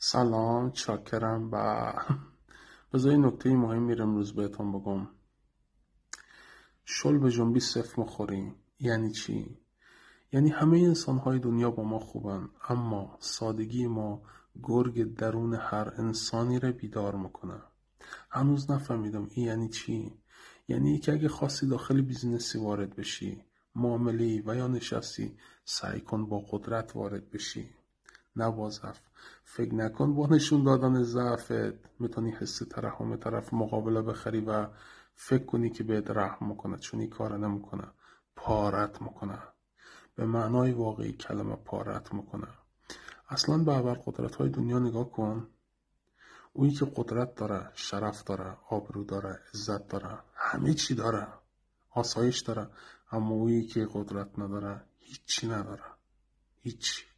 سلام، چاکرم. و بذاری نکته مهمی رو امروز بهتون بگم. شل به جنبی صفر مخوریم یعنی چی؟ یعنی همه انسان های دنیا با ما خوبن، اما سادگی ما گرگ درون هر انسانی رو بیدار میکنه. هنوز نفهمیدم این یعنی چی. یعنی که اگه خواستی داخل بیزنسی وارد بشی، معامله‌ای و یا نشستی، سعی کن با قدرت وارد بشی، نه با ضعف. فکر نکن با نشون دادن ضعفت میتونی حس ترحم طرف مقابله بخری و فکر کنی که بهت رحم میکنه، چون این کار نمیکنه. پارت میکنه، به معنای واقعی کلمه پارت میکنه. اصلا به ابرقدرت های دنیا نگاه کن. اویی که قدرت داره، شرف داره، آبرو داره، عزت داره، همه چی داره، آسایش داره، اما اویی که قدرت نداره هیچی نداره. هیچی.